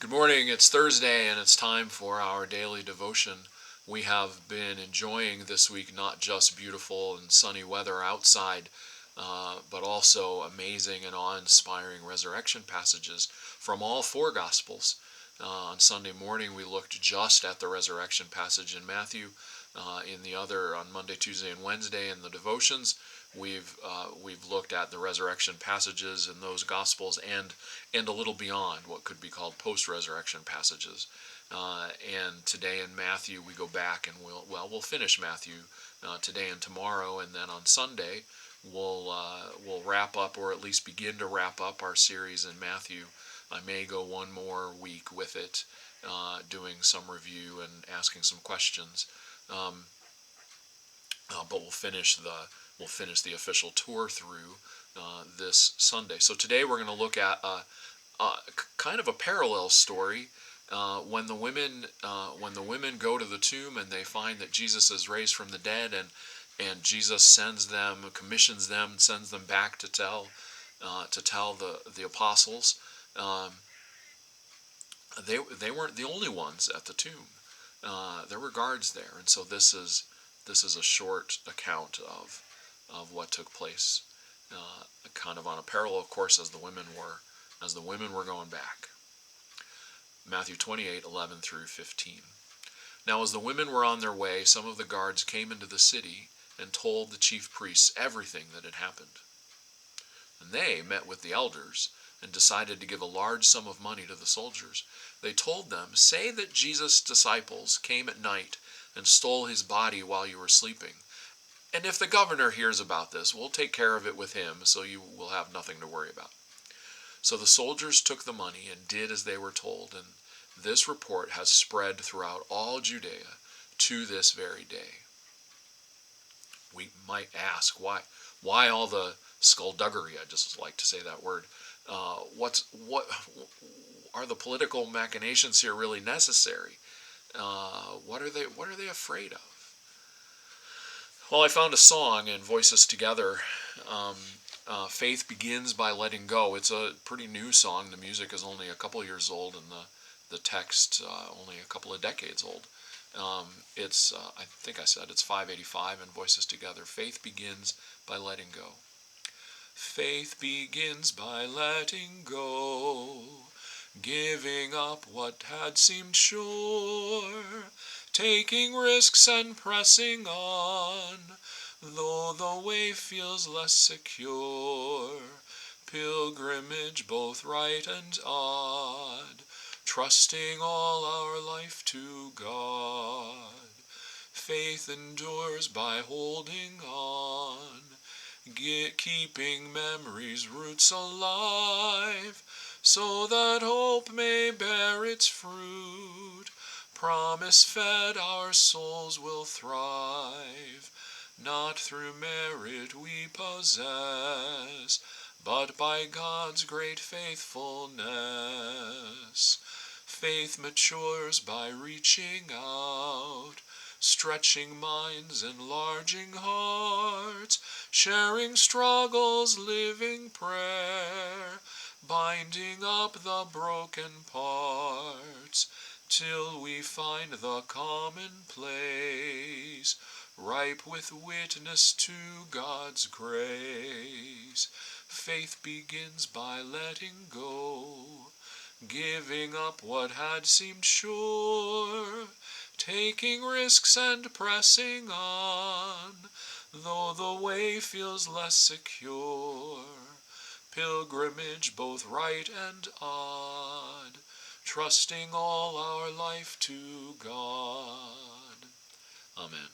Good morning. It's Thursday and it's time for our daily devotion. We have been enjoying this week not just beautiful and sunny weather outside, but also amazing and awe-inspiring resurrection passages from all four Gospels. On Sunday morning, we looked just at the resurrection passage in Matthew. On Monday, Tuesday, and Wednesday in the devotions, we've looked at the resurrection passages in those Gospels and a little beyond what could be called post-resurrection passages. And today in Matthew, we go back and we'll finish Matthew today and tomorrow, and then on Sunday we'll wrap up, or at least begin to wrap up, our series in Matthew. I may go one more week with it, doing some review and asking some questions. But we'll finish the official tour through this Sunday. So today we're going to look at kind of a parallel story. When the women go to the tomb and they find that Jesus is raised from the dead, and Jesus commissions them, sends them back to tell the apostles. They weren't the only ones at the tomb. There were guards there, and so this is a short account of what took place, kind of on a parallel course as the women were going back. Matthew 28:11 through 15. Now as the women were on their way, some of the guards came into the city and told the chief priests everything that had happened. And they met with the elders and decided to give a large sum of money to the soldiers. They told them, "Say that Jesus' disciples came at night and stole his body while you were sleeping. And if the governor hears about this, we'll take care of it with him, so you will have nothing to worry about." So the soldiers took the money and did as they were told, and this report has spread throughout all Judea to this very day. We might ask, why all the skullduggery? I just like to say that word. What are the political machinations here really necessary? What are they afraid of? Well, I found a song in Voices Together. Faith Begins by Letting Go. It's a pretty new song. The music is only a couple years old, and the text only a couple of decades old. I think I said it's 585 in Voices Together. Faith begins by letting go. Faith begins by letting go, giving up what had seemed sure, taking risks and pressing on, though the way feels less secure. Pilgrimage both right and odd, trusting all our life to God. Faith endures by holding on, keeping memories' roots alive, so that hope may bear its fruit. Promise fed, our souls will thrive, not through merit we possess, but by God's great faithfulness. Faith matures by reaching out, stretching minds, enlarging hearts, sharing struggles, living prayer, binding up the broken parts, till we find the common place, ripe with witness to God's grace. Faith begins by letting go, giving up what had seemed sure, taking risks and pressing on, though the way feels less secure. Pilgrimage both right and odd, trusting all our life to God. Amen.